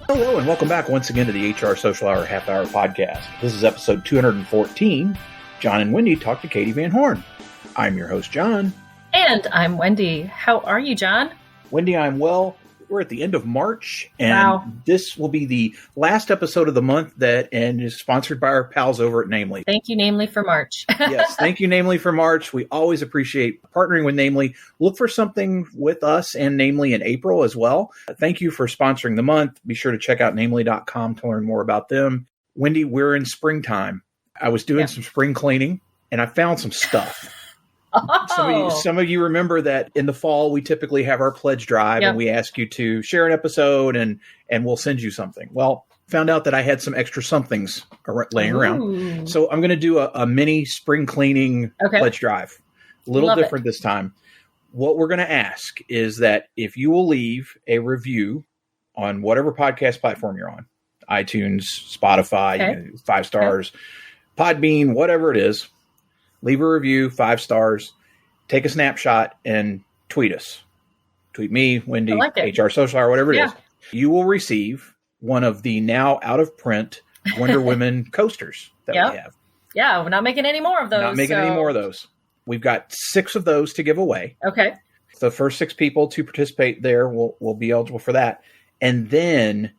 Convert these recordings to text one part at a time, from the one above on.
Hello and welcome back once again to the HR Social Hour Half Hour Podcast. This is episode 214. John and Wendy talk to Katee Van Horn. I'm your host, John. And I'm Wendy. How are you, John? Wendy, I'm well. We're at the end of March, and This will be the last episode of the month and is sponsored by our pals over at Namely. Thank you, Namely, for March. Yes, thank you, Namely, for March. We always appreciate partnering with Namely. Look for something with us and Namely in April as well. Thank you for sponsoring the month. Be sure to check out namely.com to learn more about them. Wendy, we're in springtime. I was doing some spring cleaning, and I found some stuff. Some of you remember that in the fall, we typically have our pledge drive and we ask you to share an episode and we'll send you something. Well, found out that I had some extra somethings laying around. So I'm going to do a mini spring cleaning pledge drive. A little different this time. What we're going to ask is that if you will leave a review on whatever podcast platform you're on, iTunes, Spotify, 5 stars, Podbean, whatever it is, leave a review, 5 stars, take a snapshot, and tweet us. Tweet me, Wendy, HR Social Hour, whatever it is. You will receive one of the now out-of-print Wonder Women coasters that we have. Yeah, we're not making any more of those. Any more of those. We've got 6 of those to give away. Okay. The first 6 people to participate there will be eligible for that. And then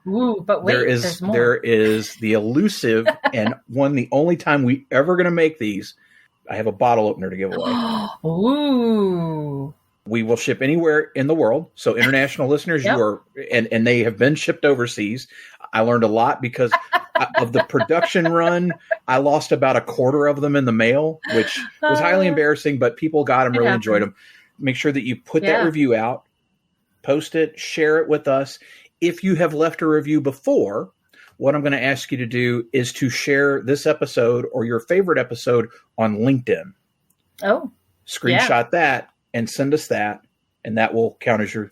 but wait, there is the elusive and the only time we ever going to make these. I have a bottle opener to give away. Ooh. We will ship anywhere in the world. So international listeners, you are, and they have been shipped overseas. I learned a lot because of the production run. I lost about a quarter of them in the mail, which was highly embarrassing, but people got them, really enjoyed them. Make sure that you put that review out, post it, share it with us. If you have left a review before, what I'm going to ask you to do is to share this episode or your favorite episode on LinkedIn. Oh. Screenshot that and send us that, and that will count as your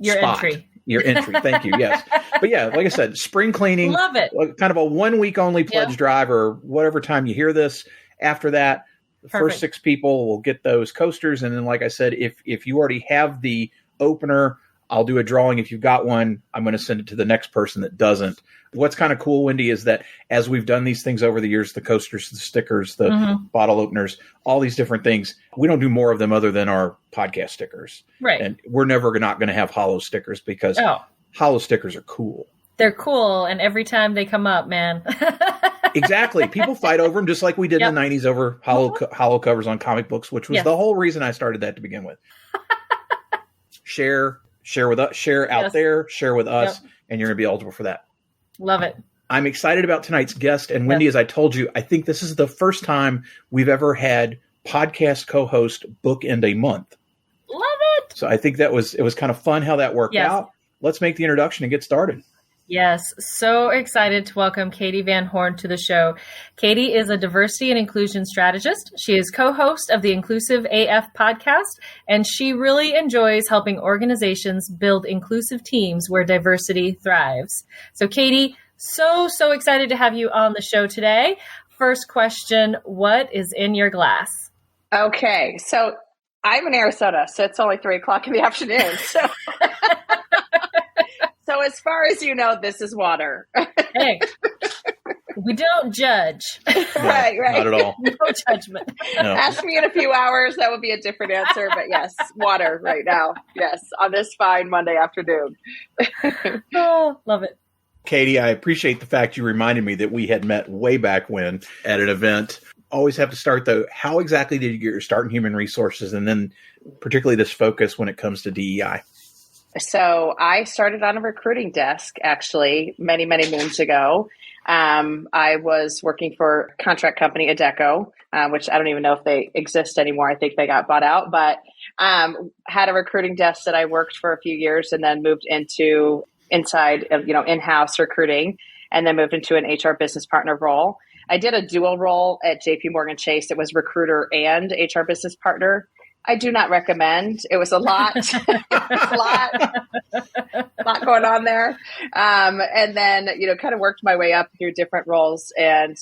spot. Entry. Your entry. Thank you. Yes. But yeah, like I said, spring cleaning. Love it. Kind of a 1 week only pledge drive or whatever time you hear this. After that, the first 6 people will get those coasters. And then, like I said, if you already have the opener, I'll do a drawing. If you've got one, I'm going to send it to the next person that doesn't. What's kind of cool, Wendy, is that as we've done these things over the years, the coasters, the stickers, the bottle openers, all these different things, we don't do more of them other than our podcast stickers. Right. And we're never not going to have hollow stickers because hollow stickers are cool. They're cool. And every time they come up, man. Exactly. People fight over them just like we did in the 90s over hollow covers on comic books, which was the whole reason I started that to begin with. Share with us, share out there, share with us, and you're going to be eligible for that. Love it. I'm excited about tonight's guest. And Wendy, as I told you, I think this is the first time we've ever had podcast co-host bookend a month. Love it. So I think it was kind of fun how that worked out. Let's make the introduction and get started. Yes, so excited to welcome Katee Van Horn to the show. Katee is a diversity and inclusion strategist. She is co-host of the Inclusive AF podcast, and she really enjoys helping organizations build inclusive teams where diversity thrives. So Katee, so excited to have you on the show today. First question, what is in your glass? Okay, so I'm in Arizona, so it's only 3:00 in the afternoon. So as far as you know, this is water. Hey, we don't judge. Right. Not at all. No judgment. No. Ask me in a few hours, that would be a different answer. But yes, water right now. Yes, on this fine Monday afternoon. Oh, love it. Katee, I appreciate the fact you reminded me that we had met way back when at an event. Always have to start, though. How exactly did you get your start in human resources, and then particularly this focus when it comes to DEI? So I started on a recruiting desk, actually, many moons ago. I was working for a contract company, Adecco, which I don't even know if they exist anymore. I think they got bought out, but had a recruiting desk that I worked for a few years and then moved into in-house recruiting, and then moved into an HR business partner role. I did a dual role at JPMorgan Chase. It was recruiter and HR business partner. I do not recommend. It was a lot, a lot going on there. And then, kind of worked my way up through different roles. And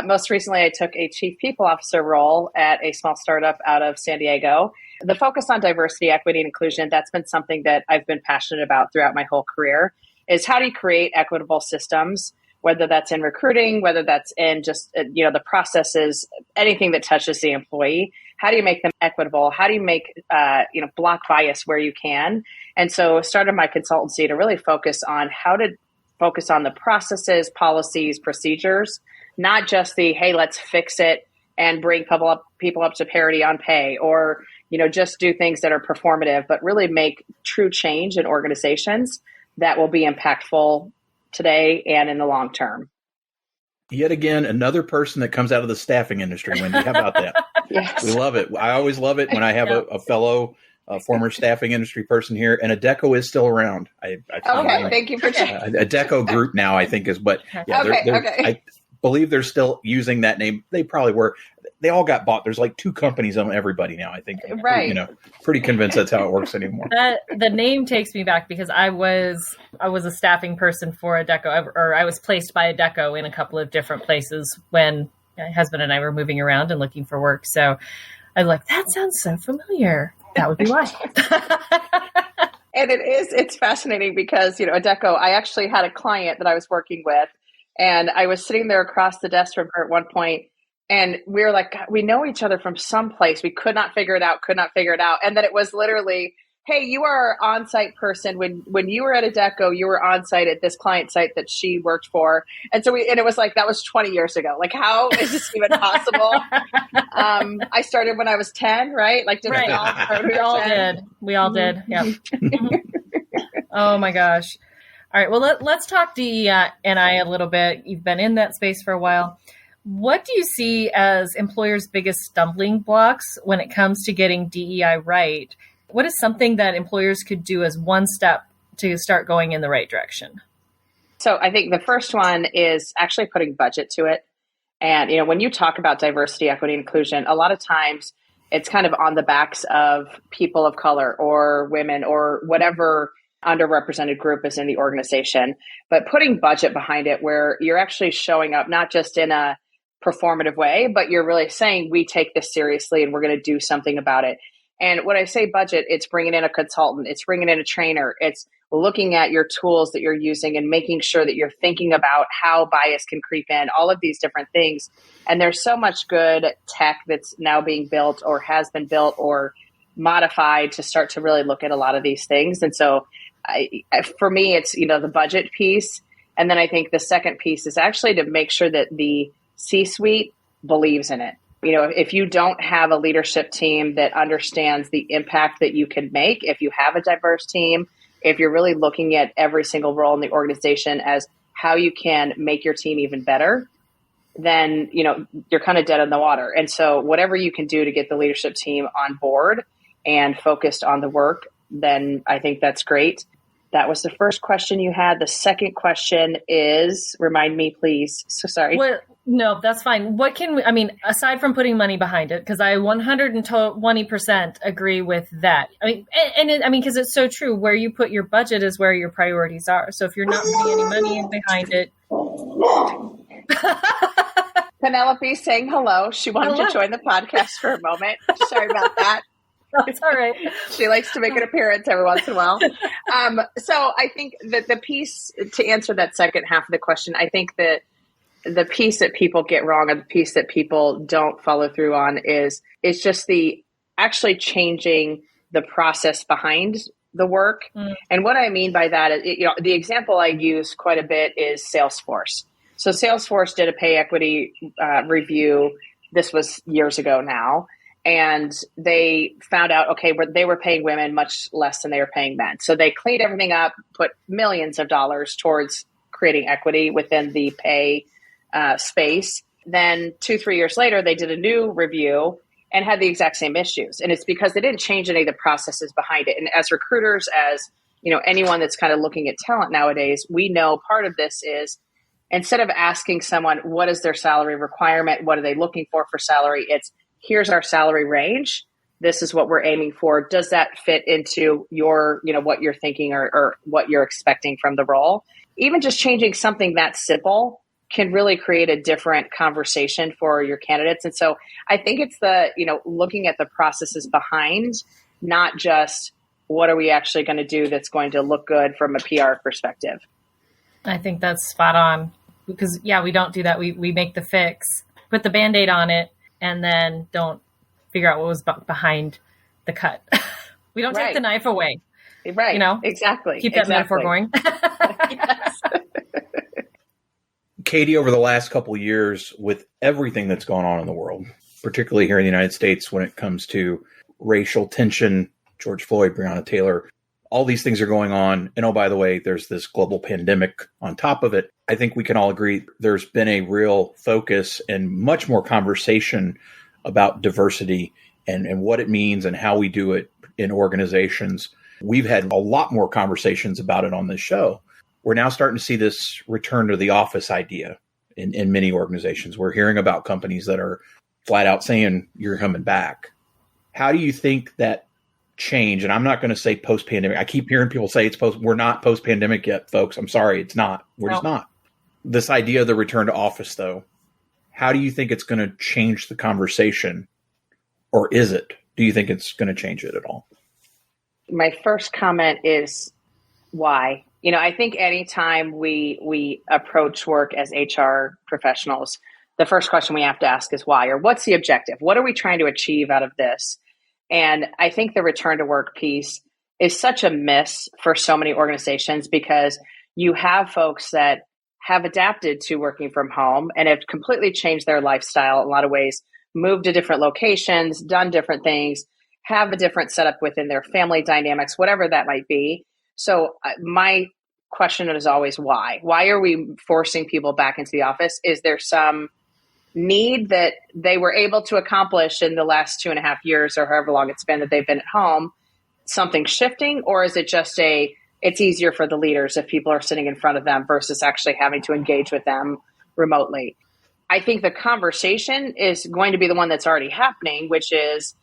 most recently, I took a chief people officer role at a small startup out of San Diego. The focus on diversity, equity, and inclusion, that's been something that I've been passionate about throughout my whole career, is how do you create equitable systems, whether that's in recruiting, whether that's in just, the processes, anything that touches the employee. How do you make them equitable? How do you make, block bias where you can? And so I started my consultancy to really focus on how to focus on the processes, policies, procedures, not just the, hey, let's fix it and bring people up to parity on pay, or, just do things that are performative, but really make true change in organizations that will be impactful today and in the long term. Yet again, another person that comes out of the staffing industry, Wendy. How about that? Yes. We love it. I always love it when I have a fellow former staffing industry person here, and Adecco is still around. Thank you for checking. Adecco Group now, I think, is, but yeah, I believe they're still using that name. They probably were. They all got bought. There's like 2 companies on everybody now, I think. Right. Pretty convinced that's how it works anymore. The name takes me back because I was a staffing person for Adecco, or I was placed by Adecco in a couple of different places when my husband and I were moving around and looking for work. So I was like, that sounds so familiar. That would be why. And it's fascinating because, Adecco, I actually had a client that I was working with, and I was sitting there across the desk from her at one point, and we were like, we know each other from someplace. We could not figure it out. And then it was literally, hey, you are our on-site person. When you were at Adecco, you were on-site at this client site that she worked for. And so it was like, that was 20 years ago. Like, how is this even possible? I started when I was 10, right? Like, right. We all did. Yeah. Oh my gosh. All right. Well, let's talk DEI a little bit. You've been in that space for a while. What do you see as employers' biggest stumbling blocks when it comes to getting DEI right? What is something that employers could do as one step to start going in the right direction? So I think the first one is actually putting budget to it. And, when you talk about diversity, equity, inclusion, a lot of times it's kind of on the backs of people of color or women or whatever underrepresented group is in the organization. But putting budget behind it where you're actually showing up not just in a performative way, but you're really saying, we take this seriously and we're going to do something about it. And when I say budget, it's bringing in a consultant, it's bringing in a trainer, it's looking at your tools that you're using and making sure that you're thinking about how bias can creep in, all of these different things. And there's so much good tech that's now being built or has been built or modified to start to really look at a lot of these things. And so for me, it's, the budget piece. And then I think the second piece is actually to make sure that the C-suite believes in it. If you don't have a leadership team that understands the impact that you can make, if you have a diverse team, if you're really looking at every single role in the organization as how you can make your team even better, then, you're kind of dead in the water. And so whatever you can do to get the leadership team on board and focused on the work, then I think that's great. That was the first question you had. The second question is, remind me, please. So sorry. Well, no, that's fine. What can we, aside from putting money behind it, because I 120% agree with that. Because it's so true. Where you put your budget is where your priorities are. So if you're not putting any money in behind it. Penelope saying hello. She wanted to join the podcast for a moment. Sorry about that. It's all right. She likes to make an appearance every once in a while. So I think that the piece, to answer that second half of the question, I think that the piece that people get wrong and the piece that people don't follow through on is just the actually changing the process behind the work. And what I mean by that is, the example I use quite a bit is Salesforce. So Salesforce did a pay equity review. This was years ago now. And they found out, they were paying women much less than they were paying men. So they cleaned everything up, put millions of dollars towards creating equity within the pay space. Then 2-3 years later, they did a new review and had the exact same issues. And it's because they didn't change any of the processes behind it. And as recruiters, as anyone that's kind of looking at talent nowadays, we know part of this is instead of asking someone, what is their salary requirement? What are they looking for salary? It's, here's our salary range. This is what we're aiming for. Does that fit into your, what you're thinking or what you're expecting from the role? Even just changing something that simple can really create a different conversation for your candidates. And so I think it's the, looking at the processes behind, not just what are we actually going to do that's going to look good from a PR perspective. I think that's spot on because, we don't do that. We make the fix, put the Band-Aid on it, and then don't figure out what was behind the cut. We don't take the knife away. Right. Exactly. Keep that metaphor going. Yes. Katee, over the last couple of years, with everything that's gone on in the world, particularly here in the United States when it comes to racial tension, George Floyd, Breonna Taylor, all these things are going on. And oh, by the way, there's this global pandemic on top of it. I think we can all agree there's been a real focus and much more conversation about diversity and what it means and how we do it in organizations. We've had a lot more conversations about it on this show. We're now starting to see this return to the office idea in many organizations. We're hearing about companies that are flat out saying you're coming back. How do you think that change? And I'm not going to say post-pandemic. I keep hearing people say it's post. We're not post-pandemic yet, folks. I'm sorry. It's not. We're just not. This idea of the return to office, though, how do you think it's going to change the conversation? Or is it? Do you think it's going to change it at all? My first comment is why? I think anytime we approach work as HR professionals, the first question we have to ask is why, or what's the objective? What are we trying to achieve out of this? And I think the return to work piece is such a miss for so many organizations because you have folks that have adapted to working from home and have completely changed their lifestyle in a lot of ways, moved to different locations, done different things, have a different setup within their family dynamics, whatever that might be. So my question is always why? Why are we forcing people back into the office? Is there some need that they were able to accomplish in the last 2.5 years or however long it's been that they've been at home, something shifting? Or is it just it's easier for the leaders if people are sitting in front of them versus actually having to engage with them remotely? I think the conversation is going to be the one that's already happening, which is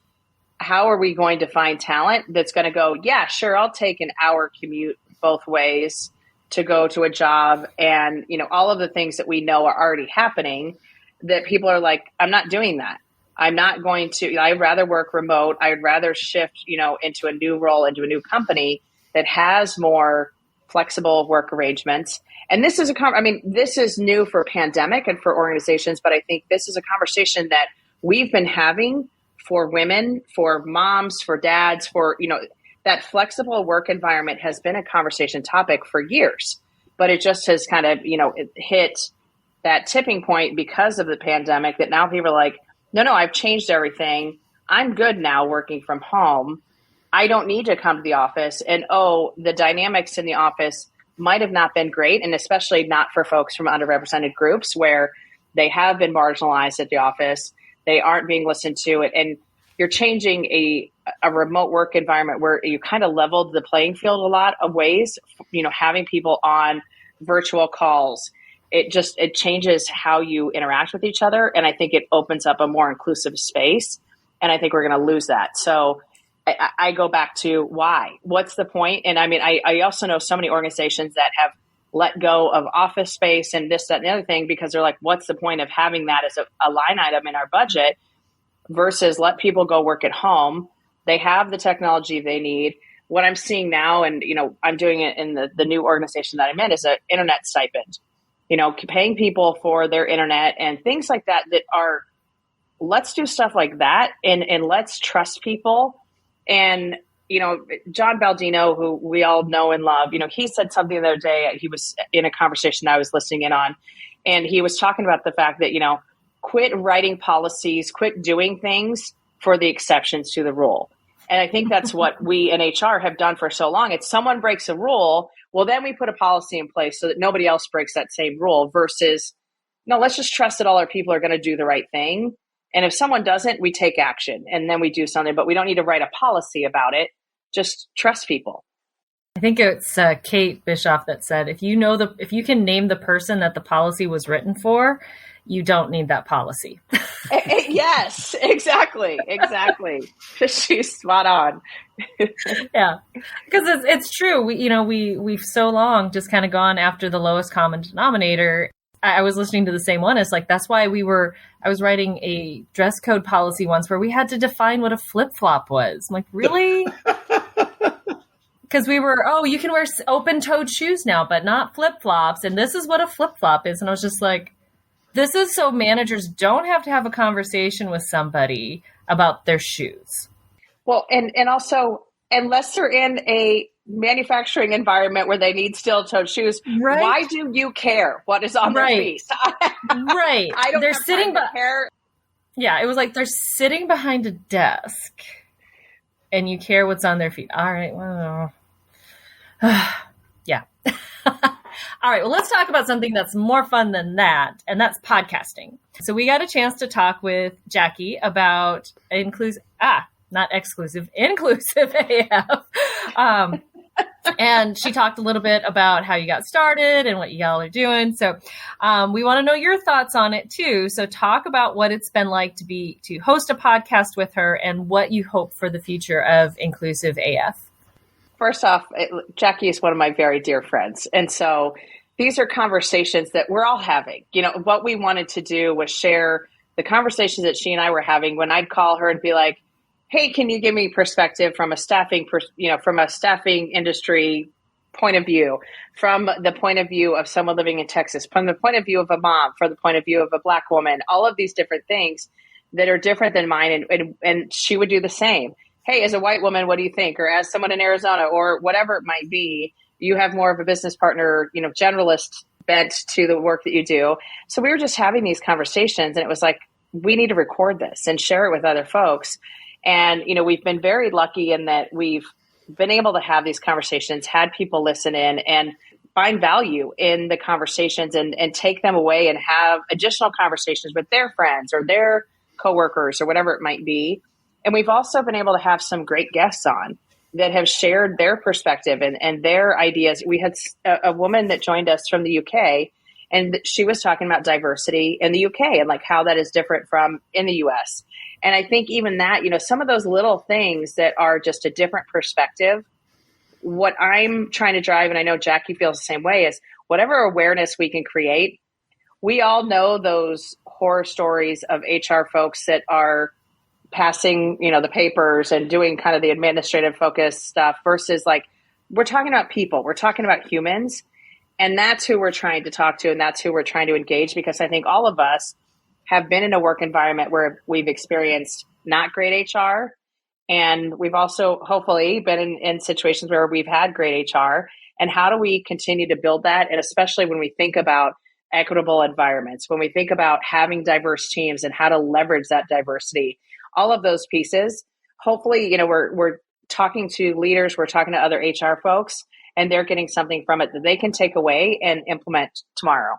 how are we going to find talent that's going to go, yeah, sure, I'll take an hour commute both ways to go to a job. And, all of the things that we know are already happening that people are like, I'm not doing that. I'm not going to, I'd rather work remote. I'd rather shift, into a new role, into a new company that has more flexible work arrangements. And this is this is new for pandemic and for organizations, but I think this is a conversation that we've been having for women, for moms, for dads, for, that flexible work environment has been a conversation topic for years, but it just has kind of, it hit that tipping point because of the pandemic that now people are like, no, I've changed everything. I'm good now working from home. I don't need to come to the office. And, the dynamics in the office might have not been great. And especially not for folks from underrepresented groups where they have been marginalized at the office. They aren't being listened to. And you're changing a remote work environment where you kind of leveled the playing field a lot of ways, having people on virtual calls. It changes how you interact with each other. And I think it opens up a more inclusive space. And I think we're going to lose that. So I go back to why. What's the point? And I also know so many organizations that have let go of office space and this, that, and the other thing because they're like, what's the point of having that as a line item in our budget versus let people go work at home. They have the technology they need. What I'm seeing now, and, I'm doing it in the new organization that I'm in, is an internet stipend, paying people for their internet and things like that are, let's do stuff like that and let's trust people. And, John Baldino, who we all know and love, he said something the other day. He was in a conversation I was listening in on, and he was talking about the fact that, quit writing policies, quit doing things for the exceptions to the rule. And I think that's what we in HR have done for so long. It's someone breaks a rule, well, then we put a policy in place so that nobody else breaks that same rule versus, no, let's just trust that all our people are going to do the right thing. And if someone doesn't, we take action and then we do something, but we don't need to write a policy about it. Just trust people. I think it's Kate Bischoff that said, if you can name the person that the policy was written for, you don't need that policy. Yes, exactly. She's spot on. Yeah, because it's true. We've so long just kind of gone after the lowest common denominator. I was listening to the same one. It's like, that's why I was writing a dress code policy once where we had to define what a flip-flop was. I'm like, really? Because we were, you can wear open-toed shoes now, but not flip-flops. And this is what a flip-flop is. And I was just like, this is so managers don't have to have a conversation with somebody about their shoes. Well, and also, unless they're in a manufacturing environment where they need steel-toed shoes, right? Why do you care what is on their feet? Right. I don't they're have sitting time to care. Yeah, it was like they're sitting behind a desk and you care what's on their feet. All right, well, yeah. All right, well, let's talk about something that's more fun than that, and that's podcasting. So we got a chance to talk with Jackye about inclusive AF. And she talked a little bit about how you got started and what y'all are doing. So we want to know your thoughts on it too. So talk about what it's been like to host a podcast with her and what you hope for the future of Inclusive AF. First off, Jackye is one of my very dear friends. And so these are conversations that we're all having. You know, what we wanted to do was share the conversations that she and I were having when I'd call her and be like, hey, can you give me perspective from a staffing industry point of view, from the point of view of someone living in Texas, from the point of view of a mom, from the point of view of a Black woman, all of these different things that are different than mine. And she would do the same. Hey, as a white woman, what do you think? Or as someone in Arizona or whatever it might be, you have more of a business partner, generalist bent to the work that you do. So we were just having these conversations and it was like, we need to record this and share it with other folks. And, we've been very lucky in that we've been able to have these conversations, had people listen in and find value in the conversations and take them away and have additional conversations with their friends or their coworkers or whatever it might be. And we've also been able to have some great guests on that have shared their perspective and their ideas. We had a woman that joined us from the UK, and she was talking about diversity in the UK and like how that is different from in the US. And I think even that, some of those little things that are just a different perspective, what I'm trying to drive, and I know Jackye feels the same way, is whatever awareness we can create. We all know those horror stories of HR folks that are passing, the papers and doing kind of the administrative focus stuff versus like, we're talking about people, we're talking about humans. And that's who we're trying to talk to. And that's who we're trying to engage, because I think all of us have been in a work environment where we've experienced not great HR. And we've also hopefully been in situations where we've had great HR. And how do we continue to build that? And especially when we think about equitable environments, when we think about having diverse teams and how to leverage that diversity, all of those pieces, hopefully, we're talking to leaders, we're talking to other HR folks, and they're getting something from it that they can take away and implement tomorrow.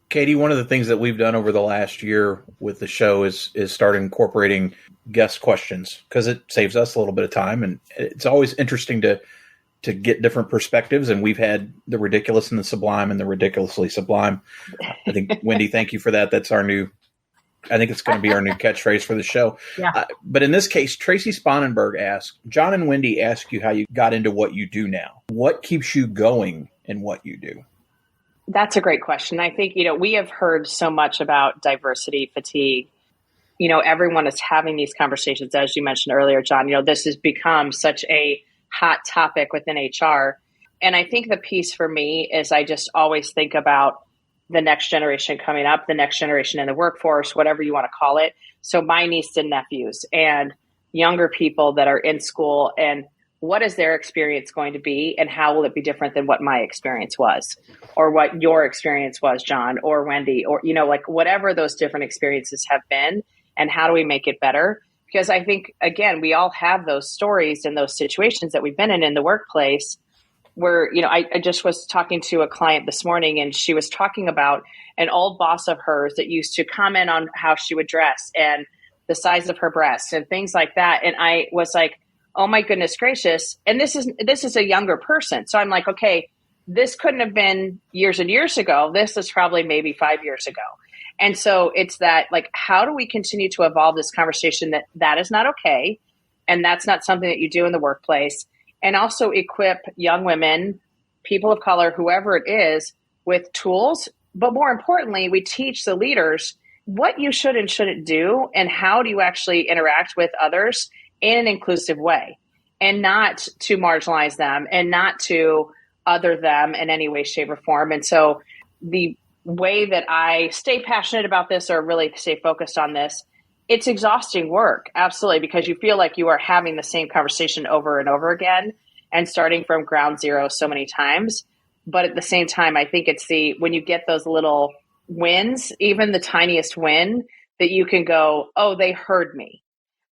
Katee, one of the things that we've done over the last year with the show is start incorporating guest questions, because it saves us a little bit of time. And it's always interesting to get different perspectives. And we've had the ridiculous and the sublime and the ridiculously sublime. I think, Wendy, thank you for that. That's I think it's going to be our new catchphrase for the show. Yeah. But in this case, Tracy Sponenberg asked, John and Wendy ask you how you got into what you do now. What keeps you going in what you do? That's a great question. I think, we have heard so much about diversity fatigue. Everyone is having these conversations, as you mentioned earlier, John. This has become such a hot topic within HR. And I think the piece for me is I just always think about the next generation coming up, the next generation in the workforce, whatever you want to call it. So my nieces and nephews and younger people that are in school, and what is their experience going to be, and how will it be different than what my experience was, or what your experience was, John, or Wendy, or, whatever those different experiences have been, and how do we make it better? Because I think, again, we all have those stories and those situations that we've been in the workplace where, I just was talking to a client this morning, and she was talking about an old boss of hers that used to comment on how she would dress and the size of her breasts and things like that. And I was like, oh my goodness gracious. And this is a younger person. So I'm like, okay, this couldn't have been years and years ago. This is probably maybe 5 years ago. And so it's that, like, how do we continue to evolve this conversation that is not okay? And that's not something that you do in the workplace. And also equip young women, people of color, whoever it is, with tools But more importantly, we teach the leaders what you should and shouldn't do and how do you actually interact with others in an inclusive way, and not to marginalize them and not to other them in any way, shape, or form. And so the way that I stay passionate about this, or really stay focused on this, it's exhausting work, absolutely, because you feel like you are having the same conversation over and over again and starting from ground zero so many times. But at the same time, I think it's when you get those little wins, even the tiniest win, that you can go, oh, they heard me.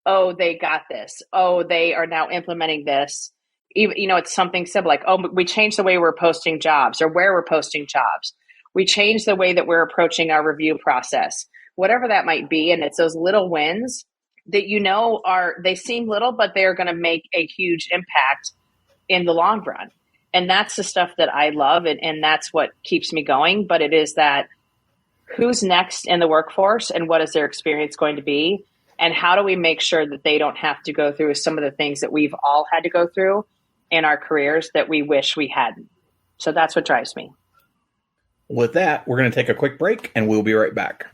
Oh, they got this. Oh, they are now implementing this. Even, it's something simple like, oh, we changed the way we're posting jobs or where we're posting jobs. We changed the way that we're approaching our review process, whatever that might be. And it's those little wins that, they seem little, but they're going to make a huge impact in the long run. And that's the stuff that I love. And that's what keeps me going. But it is that who's next in the workforce and what is their experience going to be? And how do we make sure that they don't have to go through some of the things that we've all had to go through in our careers that we wish we hadn't? So that's what drives me. With that, we're going to take a quick break and we'll be right back.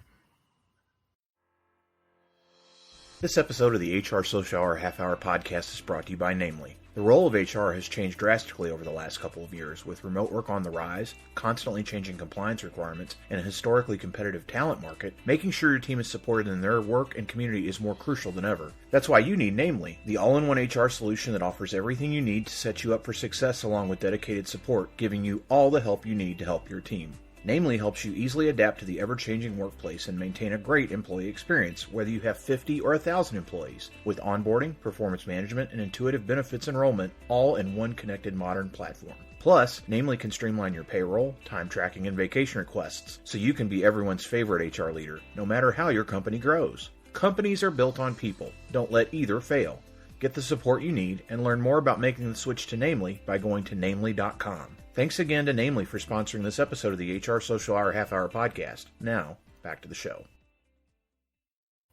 This episode of the HR Social Hour Half Hour Podcast is brought to you by Namely. The role of HR has changed drastically over the last couple of years, with remote work on the rise, constantly changing compliance requirements, and a historically competitive talent market. Making sure your team is supported in their work and community is more crucial than ever. That's why you need Namely, the all-in-one HR solution that offers everything you need to set you up for success along with dedicated support, giving you all the help you need to help your team. Namely helps you easily adapt to the ever-changing workplace and maintain a great employee experience, whether you have 50 or 1,000 employees, with onboarding, performance management, and intuitive benefits enrollment, all in one connected modern platform. Plus, Namely can streamline your payroll, time tracking, and vacation requests, so you can be everyone's favorite HR leader, no matter how your company grows. Companies are built on people. Don't let either fail. Get the support you need and learn more about making the switch to Namely by going to namely.com. Thanks again to Namely for sponsoring this episode of the HR Social Hour Half Hour Podcast. Now, back to the show.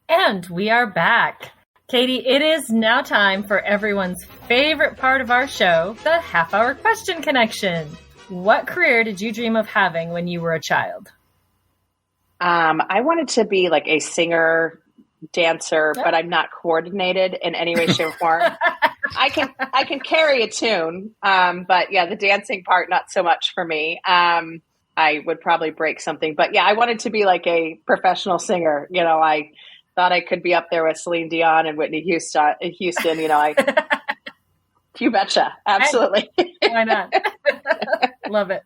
And we are back. Katee, it is now time for everyone's favorite part of our show, the Half Hour Question Connection. What career did you dream of having when you were a child? I wanted to be like a singer, dancer, but I'm not coordinated in any way, shape, or form. I can carry a tune, but yeah, the dancing part, not so much for me. I would probably break something, but yeah, I wanted to be like a professional singer. I thought I could be up there with Celine Dion and Whitney Houston. You betcha, absolutely. Why not? Love it.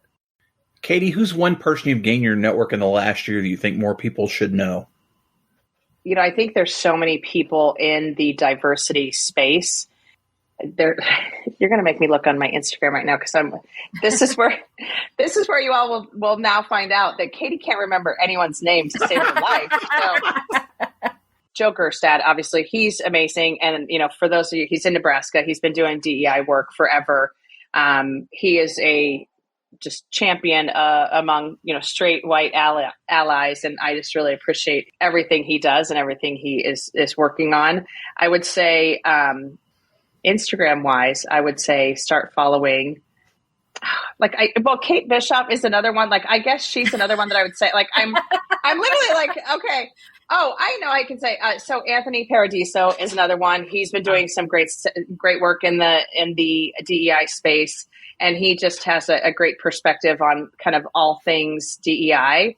Katee, who's one person you've gained your network in the last year that you think more people should know? I think there's so many people in the diversity space. You're going to make me look on my Instagram right now because this is where you all will now find out that Katee can't remember anyone's name to save her life. So, Joe Gerstad, obviously, he's amazing, and for those of you, he's in Nebraska. He's been doing DEI work forever. He is a just champion among straight white allies, and I just really appreciate everything he does and everything he is working on. I would say. Instagram wise, I would say start following Kate Bishop is another one. I guess she's another one that I would say, I'm literally okay. Oh, I know I can say, so Anthony Paradiso is another one. He's been doing some great work in the DEI space. And he just has a great perspective on kind of all things DEI.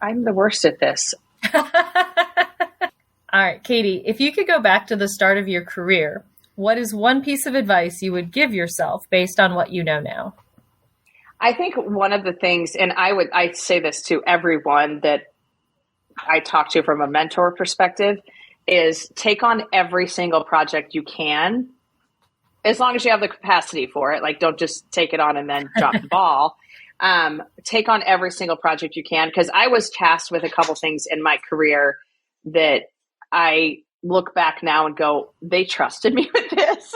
I'm the worst at this. All right, Katee, if you could go back to the start of your career, what is one piece of advice you would give yourself based on what you know now? I think one of the things, and I say this to everyone that I talk to from a mentor perspective, is take on every single project you can, as long as you have the capacity for it. Don't just take it on and then drop the ball. Take on every single project you can, because I was tasked with a couple things in my career that I look back now and go, they trusted me with this.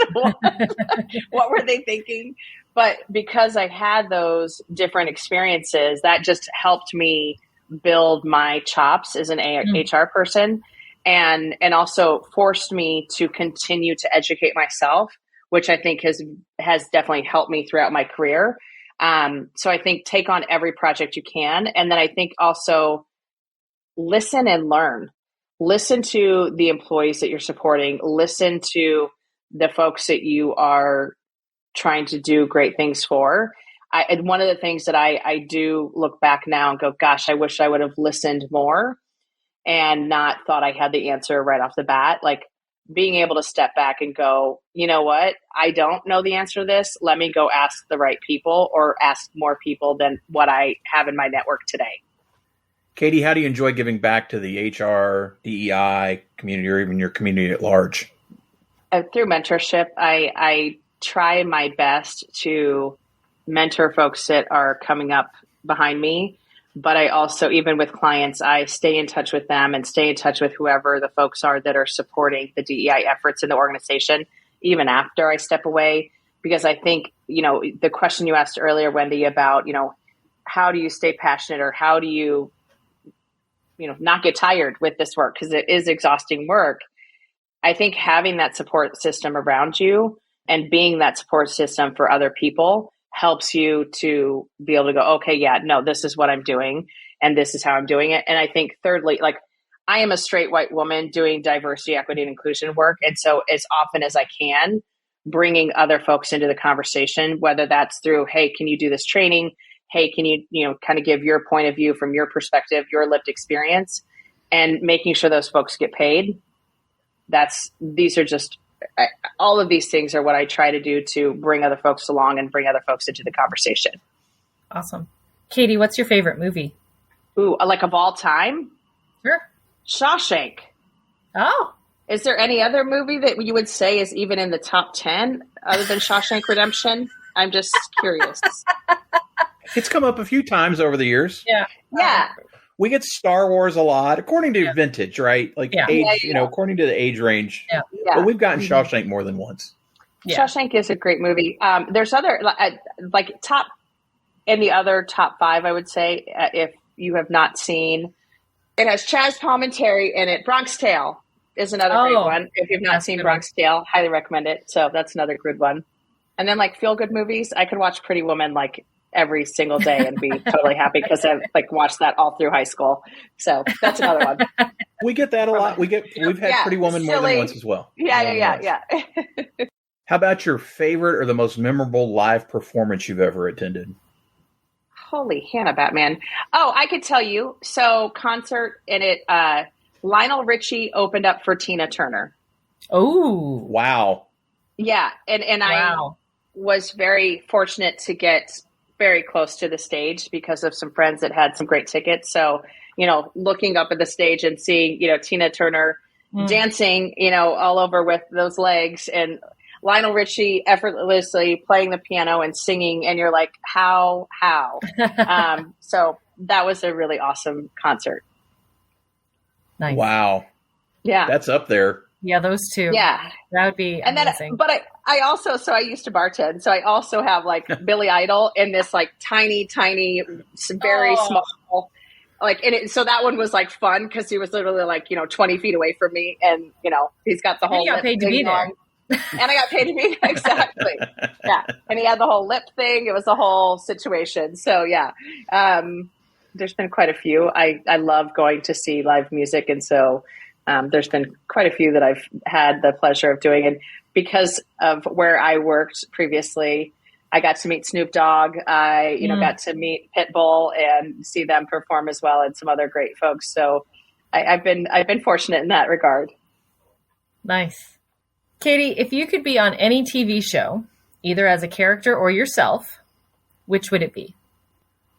What were they thinking? But because I had those different experiences, that just helped me build my chops as an HR person, and also forced me to continue to educate myself, which I think has definitely helped me throughout my career. So I think take on every project you can. And then I think also listen and learn. Listen to the employees that you're supporting. Listen to the folks that you are trying to do great things for. And one of the things that I do look back now and go, gosh, I wish I would have listened more and not thought I had the answer right off the bat. Like being able to step back and go, you know what? I don't know the answer to this. Let me go ask the right people or ask more people than what I have in my network today. Katee, how do you enjoy giving back to the HR, DEI community, or even your community at large? Through mentorship, I try my best to mentor folks that are coming up behind me. But I also, even with clients, I stay in touch with them and stay in touch with whoever the folks are that are supporting the DEI efforts in the organization, even after I step away. Because I think, the question you asked earlier, Wendy, about, how do you stay passionate or how do you, not get tired with this work? Because it is exhausting work. I think having that support system around you and being that support system for other people helps you to be able to go, okay, yeah, no, this is what I'm doing and this is how I'm doing it. And I think thirdly, like I am a straight white woman doing diversity, equity, and inclusion work. And so as often as I can, bringing other folks into the conversation, whether that's through, hey, can you do this training? Hey, can you, kind of give your point of view from your perspective, your lived experience, and making sure those folks get paid. All of these things are what I try to do to bring other folks along and bring other folks into the conversation. Awesome. Katee, what's your favorite movie? Ooh, like of all time? Sure. Shawshank. Oh. Is there any other movie that you would say is even in the top 10 other than Shawshank Redemption? I'm just curious. It's come up a few times over the years. Yeah. Yeah. We get Star Wars a lot, according to vintage, right? Like age, Yeah. According to the age range. Yeah. But we've gotten Shawshank more than once. Yeah. Shawshank is a great movie. There's other, like top, in the other top 5, I would say, if you have not seen, it has Chaz Palminteri in it. Bronx Tale is another great one. If you've not seen Bronx Tale, highly recommend it. So that's another good one. And then like feel good movies, I could watch Pretty Woman like every single day and be totally happy because I've like watched that all through high school. So that's another one. We get that a lot. We've had Pretty Woman more than once as well. Yeah. How about your favorite or the most memorable live performance you've ever attended? Holy Hannah Batman. Oh, I could tell you. So concert in it, Lionel Richie opened up for Tina Turner. Oh, wow. Yeah. And wow. I was very fortunate to get very close to the stage because of some friends that had some great tickets. So, looking up at the stage and seeing, Tina Turner dancing, all over with those legs and Lionel Richie effortlessly playing the piano and singing. And you're like, how? So that was a really awesome concert. Nice. Wow. Yeah. That's up there. Yeah, those two. Yeah. That would be amazing. But I also, so I used to bartend. So I also have like Billy Idol in this like tiny, very small, like, so that one was like fun because he was literally like, 20 feet away from me and, he's got the whole lip paid to be there. And I got paid to be there. Exactly. Yeah. And he had the whole lip thing. It was a whole situation. So yeah. There's been quite a few. I love going to see live music. And so, there's been quite a few that I've had the pleasure of doing. And because of where I worked previously, I got to meet Snoop Dogg. I, got to meet Pitbull and see them perform as well, and some other great folks. So I've been fortunate in that regard. Nice. Katee, if you could be on any TV show, either as a character or yourself, which would it be?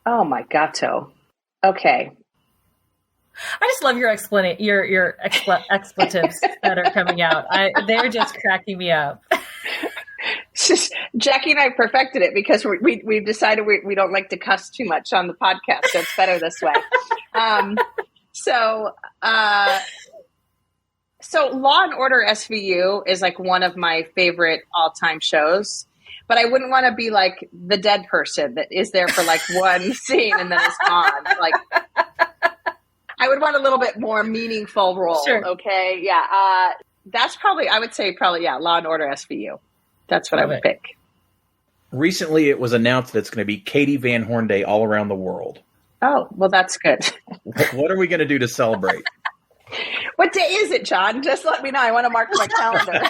Oh my gato. Okay. I just love your expletives that are coming out. They're just cracking me up. Jackye and I perfected it because we've decided we don't like to cuss too much on the podcast, so it's better this way. So Law and Order SVU is like one of my favorite all-time shows. But I wouldn't want to be like the dead person that is there for like one scene and then is gone. Like, I would want a little bit more meaningful role. Sure. Okay. Yeah. That's probably, I would say Law and Order SVU. That's what I would pick. Recently, it was announced that it's going to be Katee Van Horn Day all around the world. Oh, well, that's good. What are we going to do to celebrate? What day is it, John? Just let me know. I want to mark my calendar.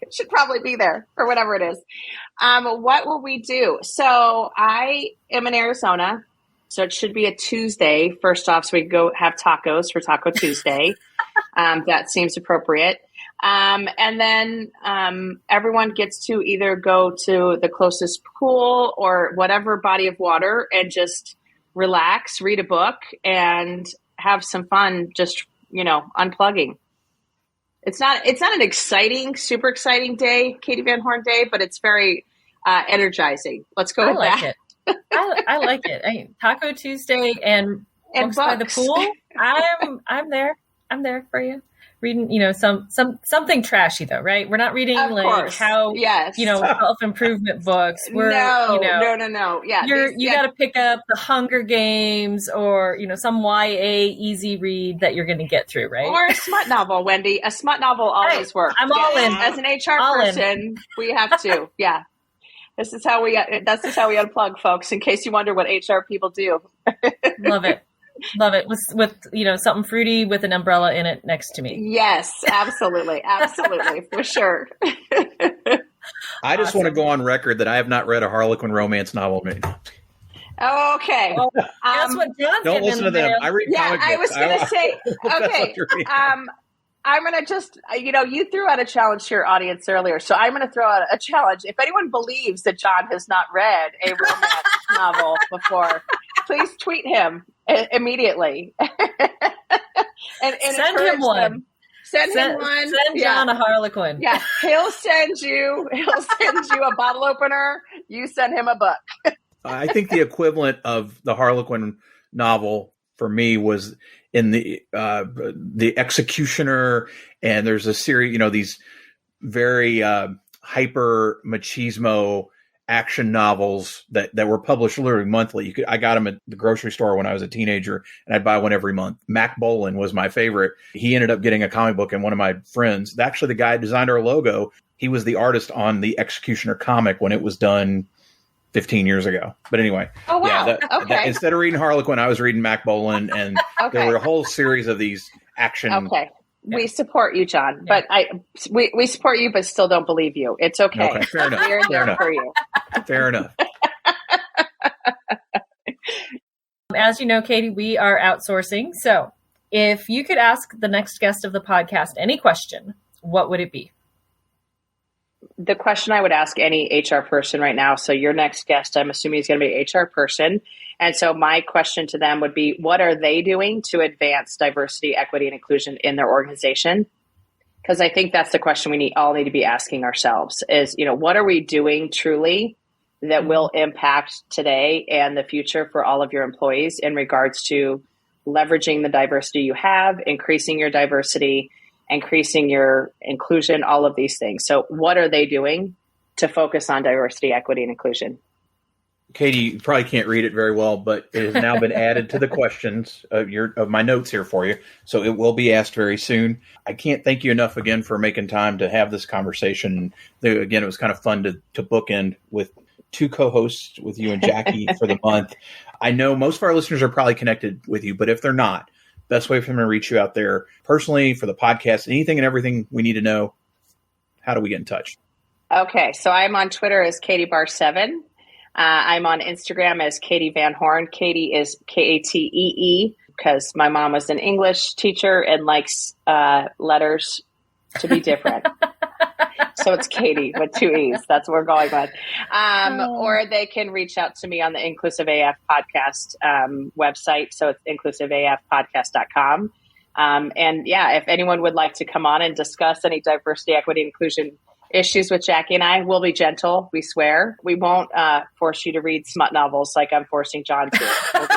It should probably be there or whatever it is. What will we do? So I am in Arizona, so it should be a Tuesday. First off, so we go have tacos for Taco Tuesday. That seems appropriate. And then everyone gets to either go to the closest pool or whatever body of water and just relax, read a book, and have some fun just, unplugging. It's not an exciting, super exciting day, Katee Van Horn Day, but it's very energizing. Let's go with that. I like it. Taco Tuesday and books by the pool. I'm there. I'm there for you. Reading, something trashy though, right? We're not reading self-improvement books. No. Yeah, you got to pick up the Hunger Games or some YA easy read that you're going to get through, right? Or a smut novel, Wendy. A smut novel always works. I'm all in. As an HR person, we have to. Yeah, this is how we unplug, folks. In case you wonder what HR people do. Love it. Love it with something fruity with an umbrella in it next to me. Yes, absolutely, for sure. I just want to go on record that I have not read a Harlequin romance novel. Okay. That's what John's don't listen to them. I read comic books. I was going to say. Okay. I'm going to just, you threw out a challenge to your audience earlier, so I'm going to throw out a challenge. If anyone believes that John has not read a romance novel before, please tweet him immediately. and send him one. Send him one. Send John a Harlequin. Yeah, he'll send you a bottle opener. You send him a book. I think the equivalent of the Harlequin novel for me was in the Executioner, and there's a series, these very hyper machismo action novels that were published literally monthly. I got them at the grocery store when I was a teenager, and I'd buy one every month. Mac Bolan was my favorite. He ended up getting a comic book, and one of my friends, actually the guy who designed our logo, he was the artist on the Executioner comic when it was done 15 years ago. But anyway, oh wow, okay. Instead of reading Harlequin, I was reading Mac Bolan, and there were a whole series of these action. Okay. Yeah. We support you, John, but we support you, but still don't believe you. It's okay. Okay, fair enough. We're there for you. Fair enough. As you know, Katee, we are outsourcing. So if you could ask the next guest of the podcast any question, what would it be? The question I would ask any HR person right now. So your next guest, I'm assuming, is going to be an HR person. And so my question to them would be, what are they doing to advance diversity, equity, and inclusion in their organization? Because I think that's the question we all need to be asking ourselves is, what are we doing truly that will impact today and the future for all of your employees in regards to leveraging the diversity you have, increasing your diversity, increasing your inclusion, all of these things. So what are they doing to focus on diversity, equity, and inclusion? Katee, you probably can't read it very well, but it has now been added to the questions of my notes here for you. So it will be asked very soon. I can't thank you enough again for making time to have this conversation. Again, it was kind of fun to bookend with two co-hosts with you and Jackye for the month. I know most of our listeners are probably connected with you, but if they're not, best way for them to reach you out there personally for the podcast, anything and everything we need to know, how do we get in touch? Okay, so I'm on Twitter as KatieBar7. I'm on Instagram as Katee Van Horn. Katee is Katee because my mom was an English teacher and likes letters to be different. So it's Katee with two E's. That's what we're going with. Or they can reach out to me on the Inclusive AF Podcast website. So it's inclusiveafpodcast.com. And if anyone would like to come on and discuss any diversity, equity, inclusion issues with Jackye and I, we'll be gentle. We swear. We won't force you to read smut novels like I'm forcing John to. We'll be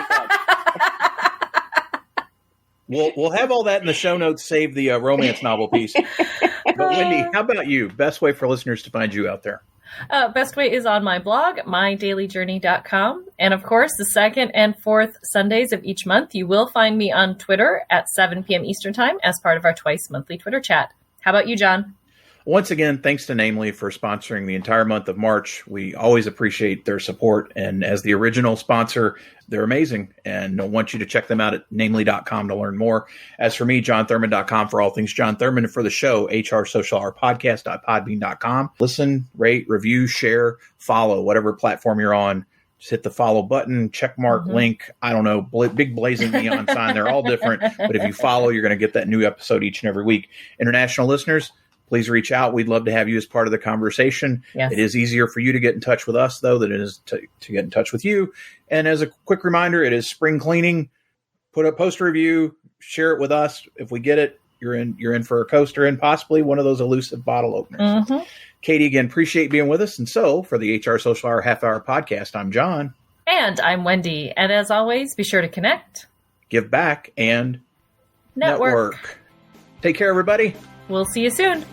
good. We'll have all that in the show notes, save the romance novel piece. But Wendy, how about you? Best way for listeners to find you out there? Best way is on my blog, mydailyjourney.com. And of course, the second and fourth Sundays of each month, you will find me on Twitter at 7 p.m. Eastern Time as part of our twice monthly Twitter chat. How about you, John? Once again, thanks to Namely for sponsoring the entire month of March. We always appreciate their support. And as the original sponsor, they're amazing. And I want you to check them out at namely.com to learn more. As for me, johnthurman.com for all things John Thurman. And for the show, hrsocialhourpodcast.podbean.com. Listen, rate, review, share, follow, whatever platform you're on. Just hit the follow button, check mark, link. I don't know, big blazing neon sign. They're all different. But if you follow, you're going to get that new episode each and every week. International listeners, please reach out. We'd love to have you as part of the conversation. Yes. It is easier for you to get in touch with us, though, than it is to get in touch with you. And as a quick reminder, it is spring cleaning. Post a review, share it with us. If we get it, you're in for a coaster and possibly one of those elusive bottle openers. Katee, again, appreciate being with us. And so for the HR Social Hour Half Hour Podcast, I'm John. And I'm Wendy. And as always, be sure to connect, give back, and network. Take care, everybody. We'll see you soon.